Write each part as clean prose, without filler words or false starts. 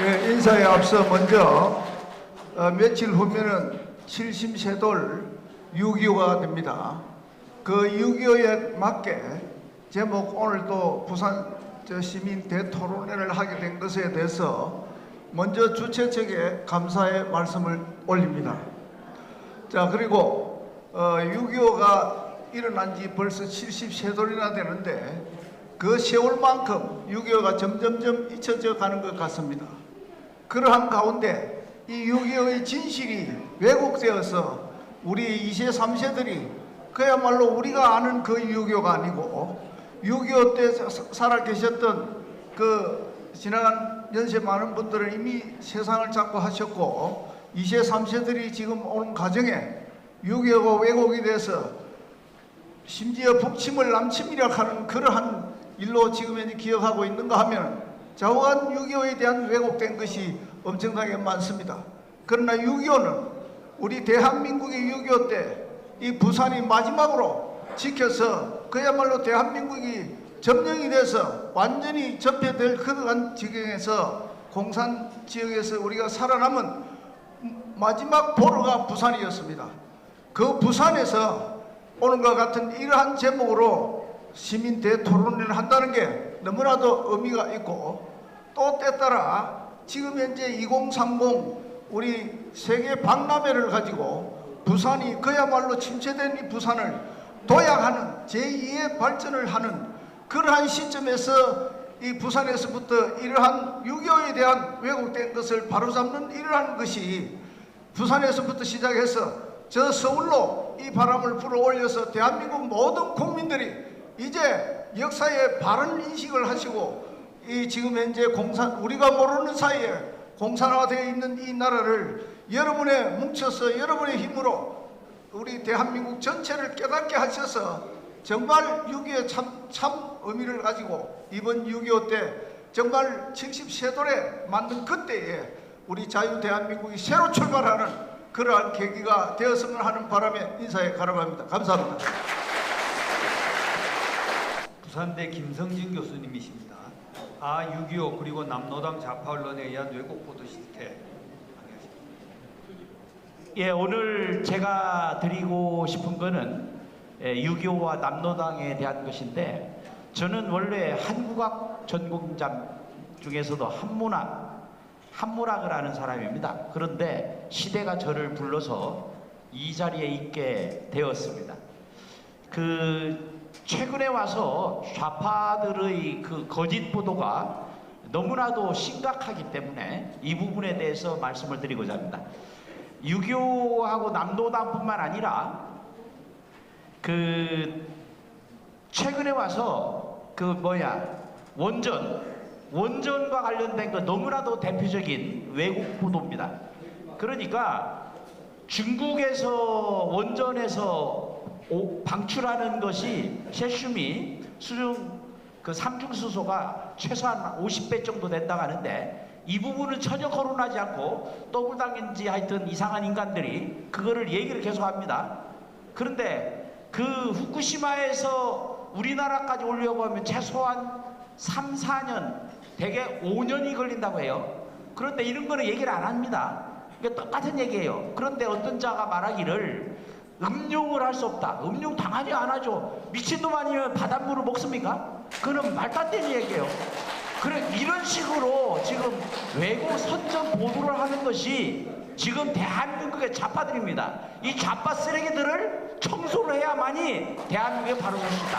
예, 인사에 앞서 먼저 며칠 후면은 70세 돌 6.25가 됩니다. 그 6.25에 맞게 제목 오늘 또 부산 시민 대토론회를 하게 된 것에 대해서 먼저 주최 측에 감사의 말씀을 올립니다. 자, 그리고 6.25가 일어난 지 벌써 70세돌이나 되는데 그 세월만큼 6.25가 점점점 잊혀져 가는 것 같습니다. 그러한 가운데 이 6.25의 진실이 왜곡되어서 우리 2세, 3세들이 그야말로 우리가 아는 그 6.25가 아니고 6.25 때 살아 계셨던 그 지나간 연세 많은 분들은 이미 세상을 잡고 하셨고 2세, 3세들이 지금 오는 과정에 6.25가 왜곡이 돼서 심지어 북침을 남침이라 하는 그러한 일로 지금 현재 기억하고 있는가 하면 좌우한 6.25에 대한 왜곡된 것이 엄청나게 많습니다. 그러나 6.25는 우리 대한민국의 6.25 때 이 부산이 마지막으로 지켜서 그야말로 대한민국이 점령이 돼서 완전히 접해될 그러한 지경에서 공산 지역에서 우리가 살아남은 마지막 보루가 부산이었습니다. 그 부산에서 오늘과 같은 이러한 제목으로 시민 대토론회를 한다는 게 너무나도 의미가 있고 또 때따라 지금 현재 2030 우리 세계 박람회를 가지고 부산이 그야말로 침체된 이 부산을 도약하는 제2의 발전을 하는 그러한 시점에서 이 부산에서부터 이러한 6.25에 대한 왜곡된 것을 바로잡는 이러한 것이 부산에서부터 시작해서 저 서울로 이 바람을 불어올려서 대한민국 모든 국민들이 이제 역사에 바른 인식을 하시고 이 지금 현재 우리가 모르는 사이에 공산화되어 있는 이 나라를 여러분의 뭉쳐서 여러분의 힘으로 우리 대한민국 전체를 깨닫게 하셔서 정말 6.25에 참 의미를 가지고 이번 6.25 때 정말 70세돌에 맞는 그때에 우리 자유 대한민국이 새로 출발하는 그러한 계기가 되었으면 하는 바람에 인사에 가름합니다. 감사합니다. 부산대 김성진 교수님이십니다. 6.25 그리고 남노당 좌파 언론에 의한 왜곡 보도 실태. 예, 오늘 제가 드리고 싶은 거는 6.25와 남노당에 대한 것인데 저는 원래 한국학 전공자 중에서도 한문학을 하는 사람입니다. 그런데 시대가 저를 불러서 이 자리에 있게 되었습니다. 최근에 와서 좌파들의 그 거짓 보도가 너무나도 심각하기 때문에 이 부분에 대해서 말씀을 드리고자 합니다. 6.25하고 남노당뿐만 아니라 최근에 와서 원전과 관련된 거 너무나도 대표적인 왜곡 보도입니다. 그러니까 중국에서 원전에서 방출하는 것이 세슘이 삼중수소가 최소한 50배 정도 된다고 하는데 이 부분은 전혀 거론하지 않고 떠불당인지 하여튼 이상한 인간들이 그거를 얘기를 계속합니다. 그런데 그 후쿠시마에서 우리나라까지 오려고 하면 최소한 3, 4년 대개 5년이 걸린다고 해요. 그런데 이런 거는 얘기를 안 합니다. 이게 똑같은 얘기예요. 그런데 어떤 자가 말하기를 음용을 할 수 없다. 음용 당하지 안 하죠. 미친놈 아니면 바닷물을 먹습니까? 그건 말도 안 되는 얘기예요. 이런 식으로 지금 왜곡 선전 보도를 하는 것이 지금 대한민국의 좌파들입니다. 이 좌파 쓰레기들을 청소를 해야만이 대한민국에 바로 설 수 있다.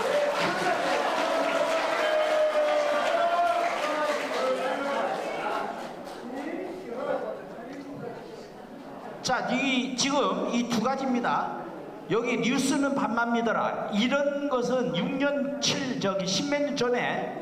자, 지금 이 두 가지입니다. 여기 뉴스는 반만 믿어라. 이런 것은 10몇 년 전에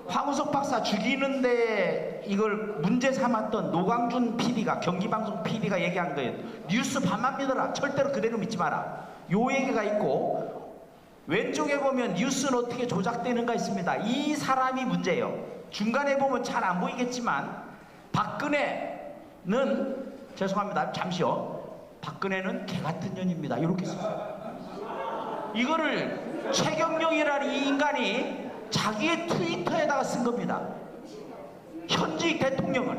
황우석 박사 죽이는데 이걸 문제 삼았던 노광준 PD가 경기방송 PD가 얘기한 거예요. 뉴스 반만 믿어라. 절대로 그대로 믿지 마라. 요 얘기가 있고 왼쪽에 보면 뉴스는 어떻게 조작되는가 있습니다. 이 사람이 문제예요. 중간에 보면 잘 안 보이겠지만 박근혜는 죄송합니다. 잠시요. 박근혜는 개 같은 년입니다. 이렇게 썼어요. 이거를 최경영이라는 이 인간이 자기의 트위터에다가 쓴 겁니다. 현직 대통령을.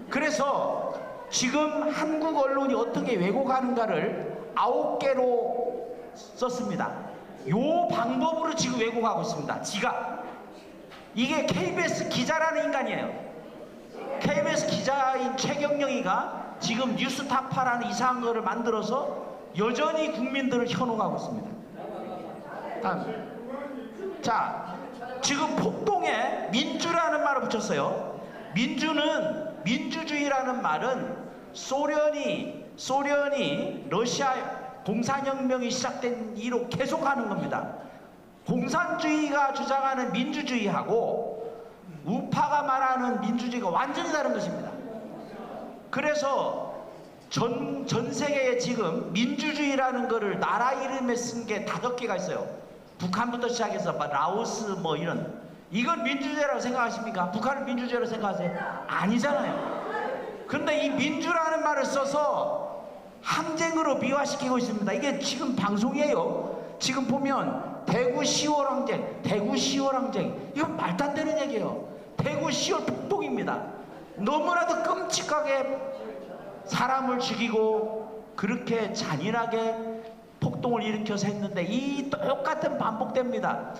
그래서 지금 한국 언론이 어떻게 왜곡하는가를 9개로 썼습니다. 요 방법으로 지금 왜곡하고 있습니다. 지가. 이게 KBS 기자라는 인간이에요. KBS 기자인 최경영이가 지금 뉴스타파라는 이상한 거를 만들어서 여전히 국민들을 현혹하고 있습니다. 다음. 자, 지금 폭동에 민주라는 말을 붙였어요. 민주는, 민주주의라는 말은 소련이 러시아 공산혁명이 시작된 이로 계속하는 겁니다. 공산주의가 주장하는 민주주의하고 우파가 말하는 민주주의가 완전히 다른 것입니다. 그래서 전 세계에 지금 민주주의라는 거를 나라 이름에 쓴 게 5개가 있어요. 북한부터 시작해서 라오스 뭐 이런. 이건 민주주의라고 생각하십니까? 북한은 민주주의라고 생각하세요? 아니잖아요. 그런데 이 민주라는 말을 써서 항쟁으로 미화시키고 있습니다. 이게 지금 방송이에요. 지금 보면 대구 10월 항쟁, 대구 10월 항쟁. 이건 말도 안 되는 얘기예요. 대구 10월 폭동입니다. 너무나도 끔찍하게 사람을 죽이고 그렇게 잔인하게 폭동을 일으켜서 했는데 이 똑같은 반복됩니다.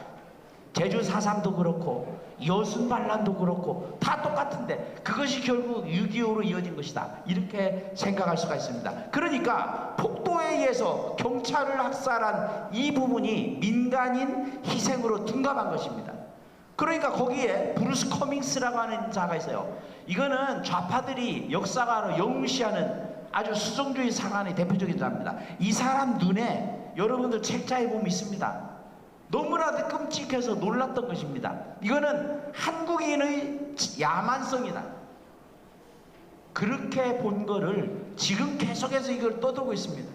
제주 4.3도 그렇고 여순 반란도 그렇고 다 똑같은데 그것이 결국 6.25로 이어진 것이다. 이렇게 생각할 수가 있습니다. 그러니까 폭도에 의해서 경찰을 학살한 이 부분이 민간인 희생으로 둔갑한 것입니다. 그러니까 거기에 브루스 커밍스라고 하는 자가 있어요. 이거는 좌파들이 역사가로 영무시하는 아주 수정주의 상한의 대표적인 자입니다. 이 사람 눈에 여러분들 책자에 보면 있습니다. 너무나도 끔찍해서 놀랐던 것입니다. 이거는 한국인의 야만성이다. 그렇게 본 거를 지금 계속해서 이걸 떠들고 있습니다.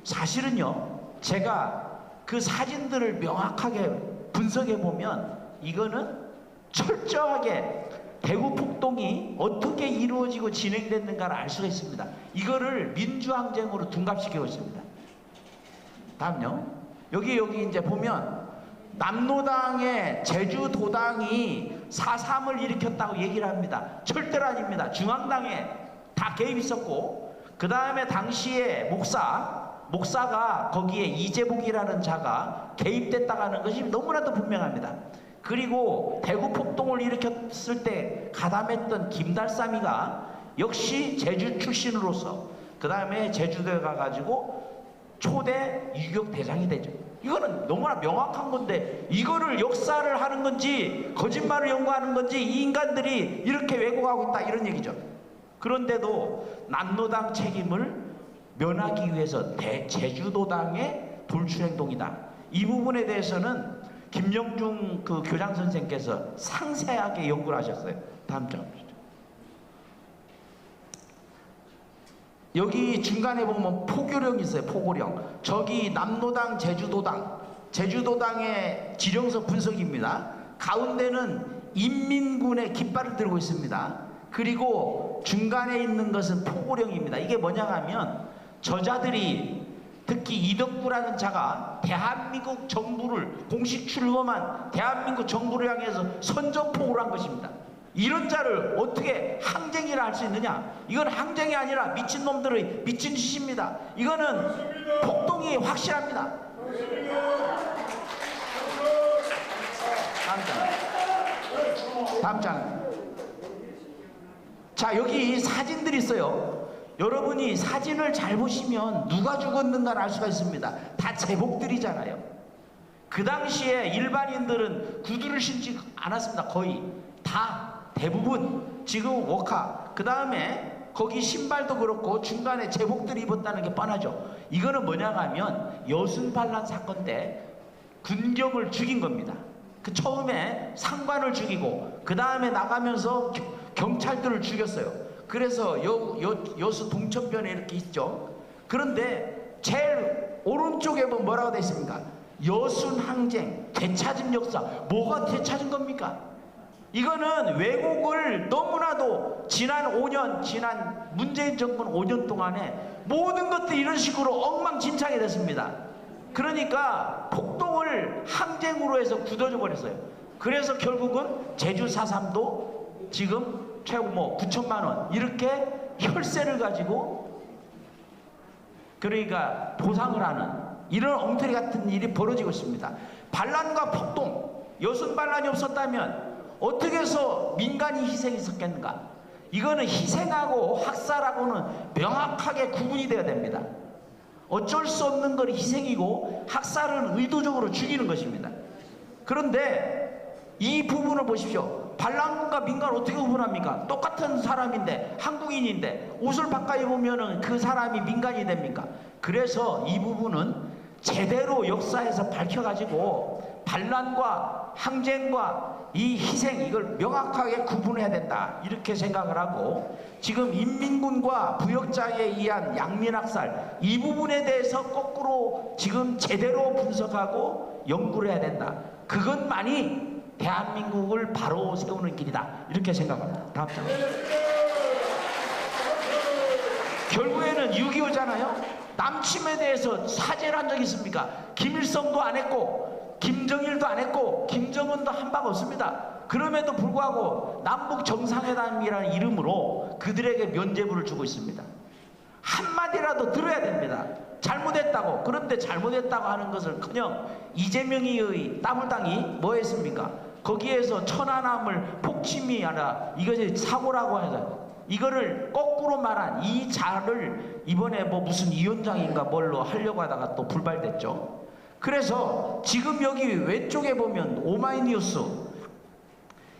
사실은요, 제가 그 사진들을 명확하게 분석해 보면 이거는 철저하게 대구 폭동이 어떻게 이루어지고 진행됐는가를 알 수가 있습니다. 이거를 민주항쟁으로 둔갑시키고 있습니다. 다음요. 여기 이제 보면 남로당의 제주도당이 4.3을 일으켰다고 얘기를 합니다. 절대로 아닙니다. 중앙당에 다 개입 있었고, 그 다음에 당시에 목사가 거기에 이재복이라는 자가 개입됐다고 하는 것이 너무나도 분명합니다. 그리고 대구 폭동을 일으켰을 때 가담했던 김달삼이가 역시 제주 출신으로서 그 다음에 제주도에 가가지고 초대 유격 대장이 되죠. 이거는 너무나 명확한 건데 이거를 역사를 하는 건지 거짓말을 연구하는 건지 이 인간들이 이렇게 왜곡하고 있다 이런 얘기죠. 그런데도 남로당 책임을 면하기 위해서 제주도당의 돌출행동이다. 이 부분에 대해서는 김영중 그 교장 선생께서 상세하게 연구를 하셨어요. 다음 장 보시죠. 여기 중간에 보면 포교령이 있어요. 포고령. 저기 남로당, 제주도당의 지령서 분석입니다. 가운데는 인민군의 깃발을 들고 있습니다. 그리고 중간에 있는 것은 포고령입니다. 이게 뭐냐 하면 저자들이 특히 이덕구라는 자가 대한민국 정부를 공식 출범한 대한민국 정부를 향해서 선전포고를 한 것입니다. 이런 자를 어떻게 항쟁이라 할 수 있느냐? 이건 항쟁이 아니라 미친놈들의 미친 짓입니다. 이거는 폭동이 확실합니다. 다음 장. 자, 여기 사진들이 있어요. 여러분이 사진을 잘 보시면 누가 죽었는가를 알 수가 있습니다. 다 제복들이잖아요. 그 당시에 일반인들은 구두를 신지 않았습니다. 거의 다 대부분 지금 워카 그 다음에 거기 신발도 그렇고 중간에 제복들이 입었다는 게 뻔하죠. 이거는 뭐냐 하면 여순반란 사건 때 군경을 죽인 겁니다. 그 처음에 상관을 죽이고 그 다음에 나가면서 경찰들을 죽였어요. 그래서 여수 동천변에 이렇게 있죠. 그런데 제일 오른쪽에 보면 뭐라고 되어 있습니까? 여순 항쟁, 되찾은 역사. 뭐가 되찾은 겁니까? 이거는 왜곡을 너무나도 지난 문재인 정권 5년 동안에 모든 것들이 이런 식으로 엉망진창이 됐습니다. 그러니까 폭동을 항쟁으로 해서 굳어져 버렸어요. 그래서 결국은 제주 4.3도 지금 최고 뭐 9천만 원 이렇게 혈세를 가지고 그러니까 보상을 하는 이런 엉터리 같은 일이 벌어지고 있습니다. 반란과 폭동, 여순 반란이 없었다면 어떻게 해서 민간이 희생이 있었겠는가? 이거는 희생하고 학살하고는 명확하게 구분이 되어야 됩니다. 어쩔 수 없는 건 희생이고 학살은 의도적으로 죽이는 것입니다. 그런데 이 부분을 보십시오. 반란군과 민간을 어떻게 구분합니까? 똑같은 사람인데, 한국인인데 옷을 바꿔 입으면 그 사람이 민간이 됩니까? 그래서 이 부분은 제대로 역사에서 밝혀가지고 반란과 항쟁과 이 희생, 이걸 명확하게 구분해야 된다, 이렇게 생각을 하고, 지금 인민군과 부역자에 의한 양민학살, 이 부분에 대해서 거꾸로 지금 제대로 분석하고 연구를 해야 된다. 그것만이 대한민국을 바로 세우는 길이다, 이렇게 생각합니다. 다음 장. 결국에는 6.25잖아요. 남침에 대해서 사죄를 한 적이 있습니까? 김일성도 안 했고 김정일도 안 했고 김정은도 한 바가 없습니다. 그럼에도 불구하고 남북 정상회담이라는 이름으로 그들에게 면죄부를 주고 있습니다. 한마디라도 들어야 됩니다. 잘못했다고. 그런데 잘못했다고 하는 것을커녕 이재명의 따블당이 뭐 했습니까? 거기에서 천안함을 폭침이 아니라 이것이 사고라고 해서 이거를 거꾸로 말한 이 자를 이번에 뭐 무슨 위원장인가 뭘로 하려고 하다가 또 불발됐죠. 그래서 지금 여기 왼쪽에 보면 오마이뉴스,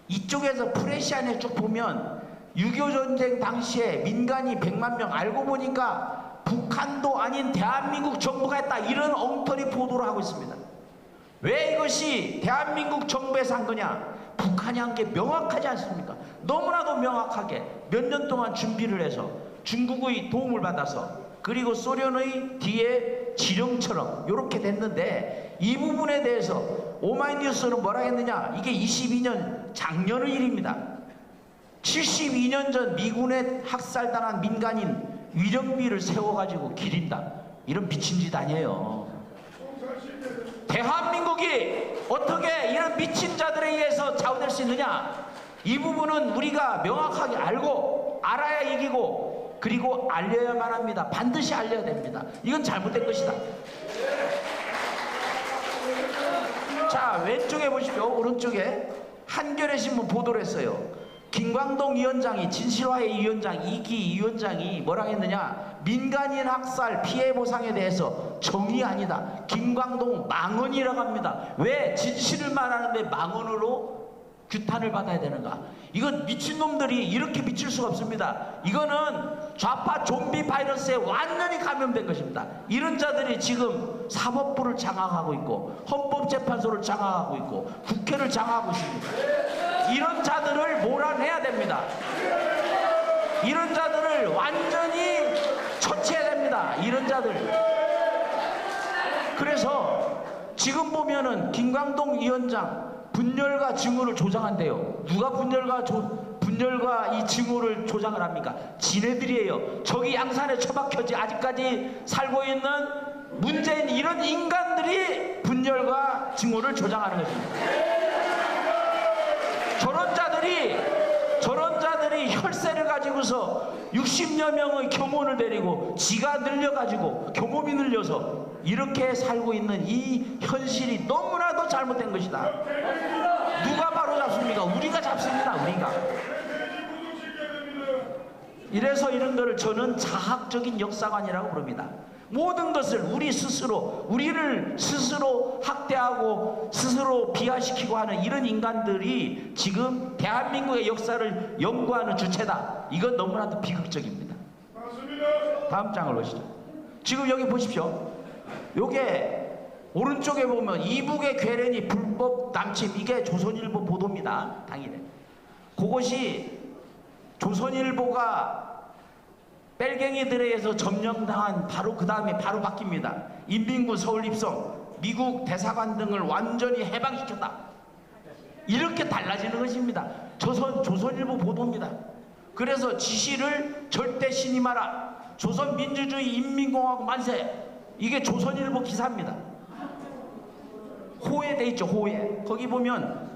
이쪽에서 프레시안에 쭉 보면 6.25 전쟁 당시에 민간이 100만 명, 알고 보니까 북한도 아닌 대한민국 정부가 했다, 이런 엉터리 보도를 하고 있습니다. 왜 이것이 대한민국 정부에서 한 거냐? 북한이 한 게 명확하지 않습니까? 너무나도 명확하게 몇 년 동안 준비를 해서 중국의 도움을 받아서, 그리고 소련의 뒤에 지령처럼 이렇게 됐는데, 이 부분에 대해서 오마이뉴스는 뭐라 했느냐? 이게 22년 작년의 일입니다. 72년 전 미군에 학살당한 민간인 위령비를 세워가지고 기린다, 이런 미친 짓 아니에요. 대한민국이 어떻게 이런 미친 자들에 의해서 좌우될 수 있느냐? 이 부분은 우리가 명확하게 알고 알아야 이기고, 그리고 알려야만 합니다. 반드시 알려야 됩니다. 이건 잘못된 것이다. 자, 왼쪽에 보십시오. 오른쪽에 한겨레 신문 보도를 했어요. 김광동 위원장이, 진실화해 위원장, 이기 위원장이 뭐라 했느냐? 민간인 학살 피해 보상에 대해서 정의 아니다, 김광동 망언이라고 합니다. 왜? 진실을 말하는데 망언으로 규탄을 받아야 되는가? 이건 미친놈들이 이렇게 미칠 수가 없습니다. 이거는 좌파 좀비 바이러스에 완전히 감염된 것입니다. 이런 자들이 지금 사법부를 장악하고 있고 헌법재판소를 장악하고 있고 국회를 장악하고 있습니다. 이런 자들을 몰아내야 됩니다. 이런 자들을 완전히 처치해야 됩니다. 이런 자들. 그래서 지금 보면은 김광동 위원장 분열과 증오를 조장한대요. 누가 분열과 이 증오를 조장을 합니까? 지네들이에요. 저기 양산에 처박혀지 아직까지 살고 있는 문재인, 이런 인간들이 분열과 증오를 조장하는 것입니다. 저런 자들이 혈세를 가지고서 60여 명의 교몬을 데리고 지가 늘려가지고 교몸이 늘려서 이렇게 살고 있는 이 현실이 너무나도 잘못된 것이다. 누가 바로 잡습니까? 우리가 잡습니다. 우리가. 이래서 이런 거를 저는 자학적인 역사관이라고 부릅니다. 모든 것을 우리를 스스로 학대하고 스스로 비하시키고 하는 이런 인간들이 지금 대한민국의 역사를 연구하는 주체다. 이건 너무나도 비극적입니다. 다음 장을 보시죠. 지금 여기 보십시오. 요게 오른쪽에 보면 이북의 괴뢰니 불법 남침, 이게 조선일보 보도입니다. 당일에. 그것이 조선일보가 뺄갱이들에 의해서 점령당한 바로 그 다음에 바로 바뀝니다. 인민군 서울 입성, 미국 대사관 등을 완전히 해방시켰다. 이렇게 달라지는 것입니다. 조선일보 보도입니다. 그래서 지시를 절대 신임하라, 조선민주주의 인민공화국 만세, 이게 조선일보 기사입니다. 호에 돼 있죠. 호에. 거기 보면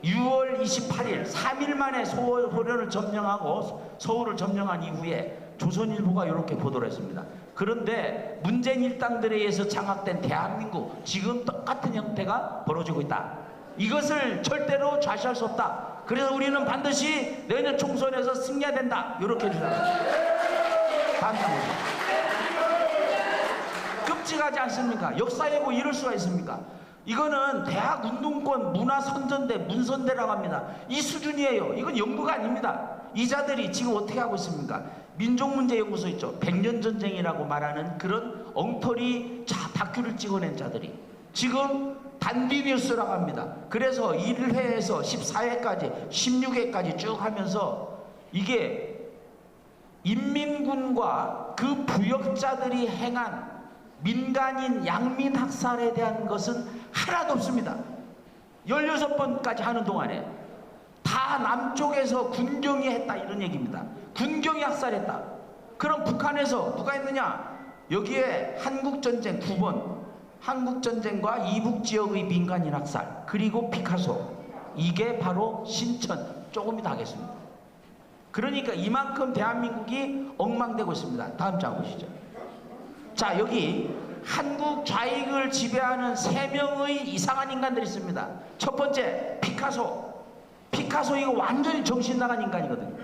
6월 28일 3일 만에 소련을 점령하고 서울을 점령한 이후에 조선일보가 이렇게 보도를 했습니다. 그런데 문재인 일당들에 의해서 장악된 대한민국 지금 똑같은 형태가 벌어지고 있다. 이것을 절대로 좌시할 수 없다. 그래서 우리는 반드시 내년 총선에서 승리해야 된다. 이렇게 주장합니다. 다음 장 보세요. 끔찍하지 않습니까? 역사에고 이럴 수가 있습니까? 이거는 대학 운동권 문화선전대 문선대라고 합니다. 이 수준이에요. 이건 연구가 아닙니다. 이 자들이 지금 어떻게 하고 있습니까? 민족문제연구소 있죠. 백년전쟁이라고 말하는 그런 엉터리 다큐를 찍어낸 자들이 지금 단비뉴스라고 합니다. 그래서 1회에서 14회까지 16회까지 쭉 하면서 이게 인민군과 그 부역자들이 행한 민간인 양민학살에 대한 것은 하나도 없습니다. 16번까지 하는 동안에 다 남쪽에서 군경이 했다 이런 얘기입니다. 군경이 학살했다. 그럼 북한에서 누가 했느냐? 여기에 한국전쟁 9번, 한국전쟁과 이북지역의 민간인 학살, 그리고 피카소, 이게 바로 신천, 조금 이따 하겠습니다. 그러니까 이만큼 대한민국이 엉망되고 있습니다. 다음 장 보시죠. 자, 여기 한국 좌익을 지배하는 3명의 이상한 인간들이 있습니다. 첫 번째 피카소. 피카소 이거 완전히 정신 나간 인간이거든요.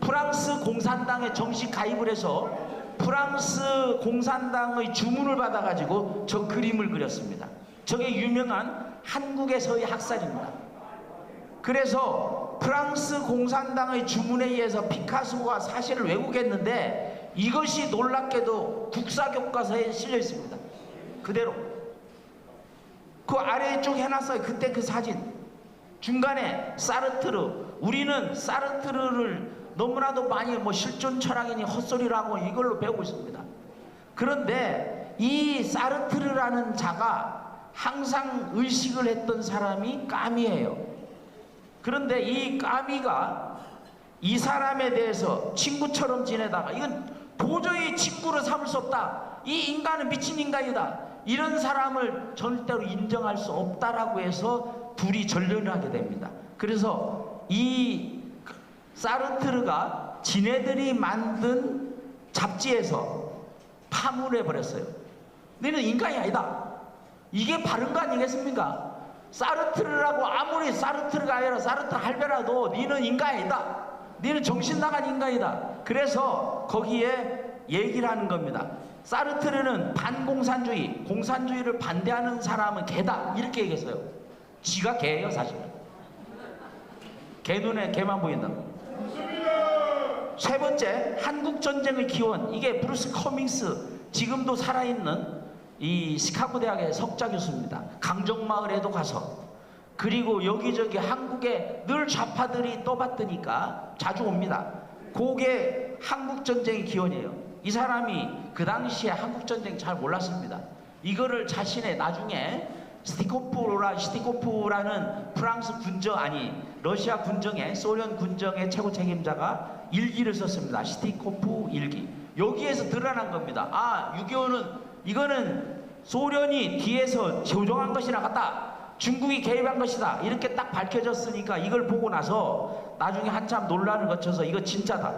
프랑스 공산당에 정식 가입을 해서 프랑스 공산당의 주문을 받아가지고 저 그림을 그렸습니다. 저게 유명한 한국에서의 학살입니다. 그래서 프랑스 공산당의 주문에 의해서 피카소가 사실을 왜곡했는데 이것이 놀랍게도 국사교과서에 실려 있습니다. 그대로. 그 아래 쪽 해놨어요. 그때 그 사진. 중간에 사르트르. 우리는 사르트르를 너무나도 많이 실존 철학이니 헛소리라고 이걸로 배우고 있습니다. 그런데 이 사르트르라는 자가 항상 의식을 했던 사람이 까미예요. 그런데 이 까미가 이 사람에 대해서 친구처럼 지내다가 이건 도저히 친구로 삼을 수 없다. 이 인간은 미친 인간이다. 이런 사람을 절대로 인정할 수 없다라고 해서 둘이 전련을 하게 됩니다. 그래서 이 사르트르가 지네들이 만든 잡지에서 파문을 해버렸어요. 너는 인간이 아니다. 이게 바른 거 아니겠습니까? 사르트르라고 아무리 사르트르가 아니라 사르트르 할배라도 너는 인간이 아니다. 너는 정신 나간 인간이다. 그래서 거기에 얘기를 하는 겁니다. 사르트르는 반공산주의, 공산주의를 반대하는 사람은 개다. 이렇게 얘기했어요. 지가 개예요, 사실은. 개 눈에 개만 보인다고. 세 번째, 한국전쟁의 기원. 이게 브루스 커밍스, 지금도 살아있는 이 시카고 대학의 석좌 교수입니다. 강정마을에도 가서, 그리고 여기저기 한국에 늘 좌파들이 떠받드니까 자주 옵니다. 그게 한국전쟁의 기원이에요. 이 사람이 그 당시에 한국전쟁 잘 몰랐습니다. 이거를 자신의 나중에 스티코프라는 프랑스 군정, 러시아 군정의, 소련 군정의 최고 책임자가 일기를 썼습니다. 스티코프 일기. 여기에서 드러난 겁니다. 아, 6.25는 이거는 소련이 뒤에서 조종한 것이나 같다. 중국이 개입한 것이다. 이렇게 딱 밝혀졌으니까 이걸 보고 나서 나중에 한참 논란을 거쳐서 이거 진짜다.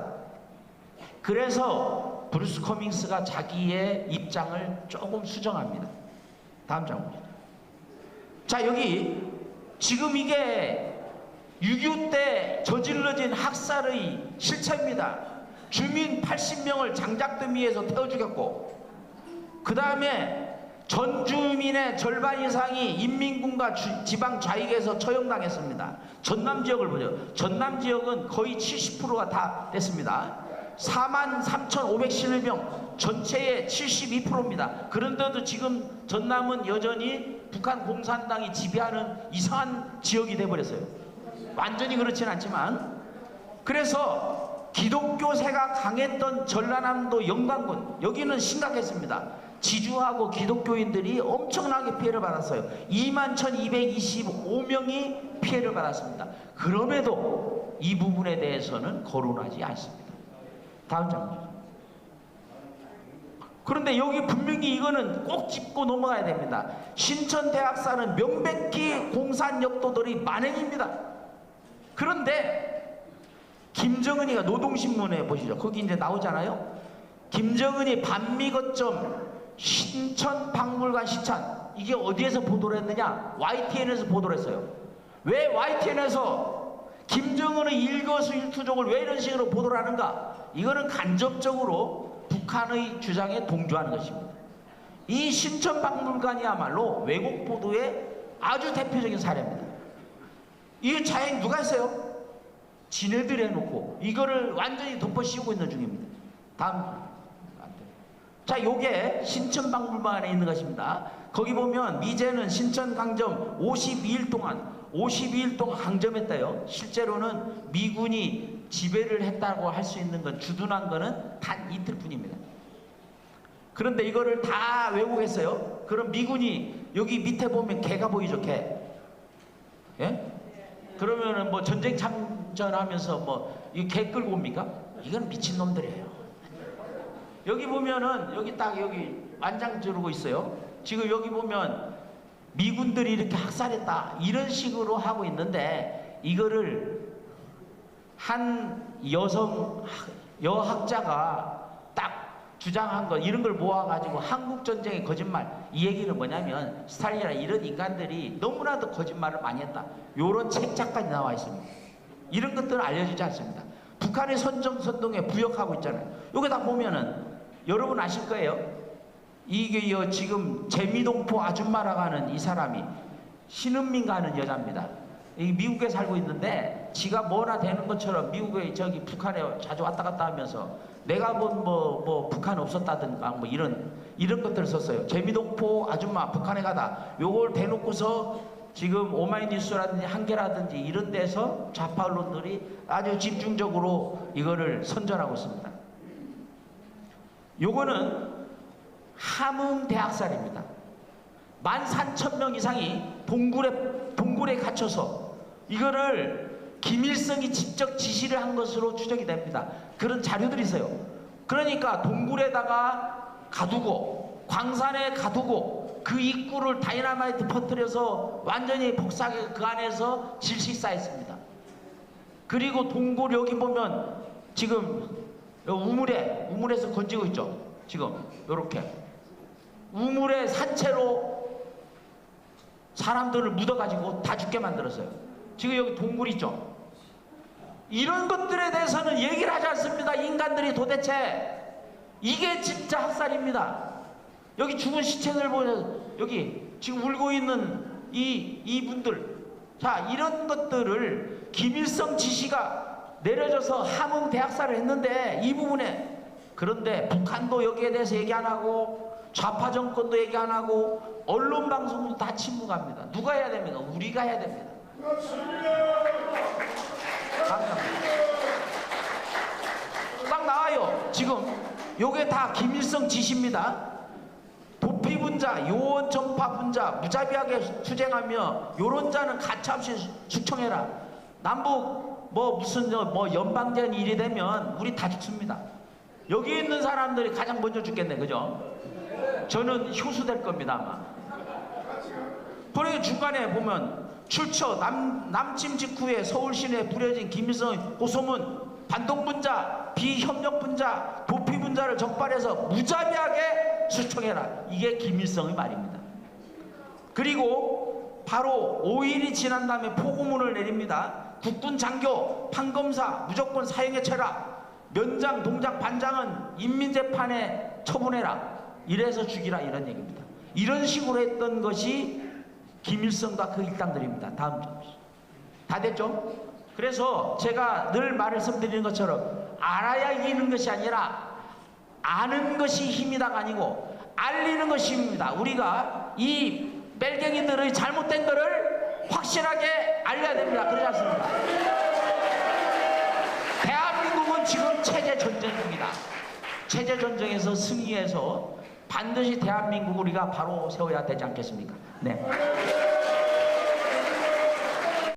그래서 브루스 커밍스가 자기의 입장을 조금 수정합니다. 다음 장 봅니다. 자, 여기 지금 이게 6.25 때 저질러진 학살의 실체입니다. 주민 80명을 장작더미에서 태워 죽였고, 그 다음에 전 주민의 절반 이상이 인민군과 지방 좌익에서 처형당했습니다. 전남 지역을 보죠. 전남 지역은 거의 70%가 다 됐습니다. 43,511명, 전체의 72%입니다. 그런데도 지금 전남은 여전히 북한 공산당이 지배하는 이상한 지역이 돼버렸어요. 완전히 그렇진 않지만. 그래서 기독교세가 강했던 전라남도 영광군, 여기는 심각했습니다. 지주하고 기독교인들이 엄청나게 피해를 받았어요. 21,225명이 피해를 받았습니다. 그럼에도 이 부분에 대해서는 거론하지 않습니다. 다음 장면. 그런데 여기 분명히 이거는 꼭 짚고 넘어가야 됩니다. 신천대학사는 명백히 공산역도들이 만행입니다. 그런데 김정은이가 노동신문에 보시죠. 거기 이제 나오잖아요. 김정은이 반미거점 신천박물관 시찬, 이게 어디에서 보도를 했느냐? YTN에서 보도를 했어요. 왜 YTN에서 김정은의 일거수일투족을 왜 이런 식으로 보도를 하는가? 이거는 간접적으로 북한의 주장에 동조하는 것입니다. 이 신천박물관이야말로 왜곡 보도의 아주 대표적인 사례입니다. 이 자행 누가 했어요? 지네들이 해놓고 이거를 완전히 덮어 씌우고 있는 중입니다. 다음. 자, 요게 신천박물관에 있는 것입니다. 거기 보면 미제는 신천강점 52일 동안 강점했다요. 실제로는 미군이 지배를 했다고 할 수 있는 건, 주둔한 거는 단 이틀 뿐입니다. 그런데 이거를 다 왜곡했어요. 그럼 미군이 여기 밑에 보면 개가 보이죠, 개. 예? 그러면은 뭐 전쟁 참전하면서 뭐 이 개 끌고 옵니까? 이건 미친놈들이에요. 여기 보면은 여기 딱 여기 완장 지르고 있어요. 지금 여기 보면 미군들이 이렇게 학살했다 이런 식으로 하고 있는데, 이거를 한 여학자가 딱 주장한 거, 이런 걸 모아가지고 한국전쟁의 거짓말, 이 얘기는 뭐냐면 스탈린이나 이런 인간들이 너무나도 거짓말을 많이 했다, 요런 책자까지 나와 있습니다. 이런 것들은 알려지지 않습니다. 북한의 선동에 부역하고 있잖아요. 여기다 보면은 여러분 아실 거예요. 이게 지금 재미동포 아줌마라고 하는 이 사람이 신은민가 하는 여자입니다. 이 미국에 살고 있는데 지가 뭐나 되는 것처럼 미국에 저기 북한에 자주 왔다 갔다 하면서 내가 뭐 북한 없었다든가 뭐 이런 것들을 썼어요. 재미동포 아줌마 북한에 가다, 요걸 대놓고서 지금 오마이뉴스라든지 한겨라든지 이런 데서 좌파 언론들이 아주 집중적으로 이거를 선전하고 있습니다. 요거는 함흥대학살입니다. 14,000명 이상이 동굴에 갇혀서 이거를 김일성이 직접 지시를 한 것으로 추정이 됩니다. 그런 자료들이 있어요. 그러니까 동굴에다가 가두고 광산에 가두고 그 입구를 다이나마이트 퍼뜨려서 완전히 복사하게 그 안에서 질식사했습니다. 그리고 동굴 여기 보면 지금 우물에서 건지고 있죠. 지금 요렇게 우물에 산채로 사람들을 묻어가지고 다 죽게 만들었어요. 지금 여기 동굴 있죠. 이런 것들에 대해서는 얘기를 하지 않습니다. 인간들이 도대체. 이게 진짜 학살입니다. 여기 죽은 시체들 보면 여기 지금 울고 있는 이분들, 자, 이런 것들을 김일성 지시가 내려져서 함흥대학살을 했는데 이 부분에, 그런데 북한도 여기에 대해서 얘기 안 하고 좌파 정권도 얘기 안 하고 언론 방송도 다 침묵합니다. 누가 해야 됩니까? 우리가 해야 됩니다. 딱 나와요. 지금 요게 다 김일성 지시입니다. 도피 분자, 요원 전파 분자 무자비하게 투쟁하며 요런 자는 가차없이 숙청해라. 남북 무슨 연방전 일이 되면 우리 다 죽습니다. 여기 있는 사람들이 가장 먼저 죽겠네, 그죠? 저는 효수될 겁니다 아마. 그러니까 중간에 보면 출처 남침 직후에 서울 시내에 뿌려진 김일성의 호소문, 반동분자, 비협력분자, 도피분자를 적발해서 무자비하게 수청해라. 이게 김일성의 말입니다. 그리고 바로 5일이 지난 다음에 포고문을 내립니다. 국군 장교, 판검사 무조건 사형에 처해라. 면장, 동장, 반장은 인민재판에 처분해라. 이래서 죽이라, 이런 얘기입니다. 이런 식으로 했던 것이 김일성과 그 일당들입니다. 다음 점. 다 됐죠? 그래서 제가 늘 말씀드리는 것처럼 알아야 이기는 것이 아니라 아는 것이 힘이다가 아니고 알리는 것이 힘입니다. 우리가 이 뺄갱이들의 잘못된 것을 확실하게 알려야 됩니다. 그러지 않습니까? 대한민국은 지금 체제 전쟁 중이다. 체제 전쟁에서 승리해서 반드시 대한민국을 우리가 바로 세워야 되지 않겠습니까? 네.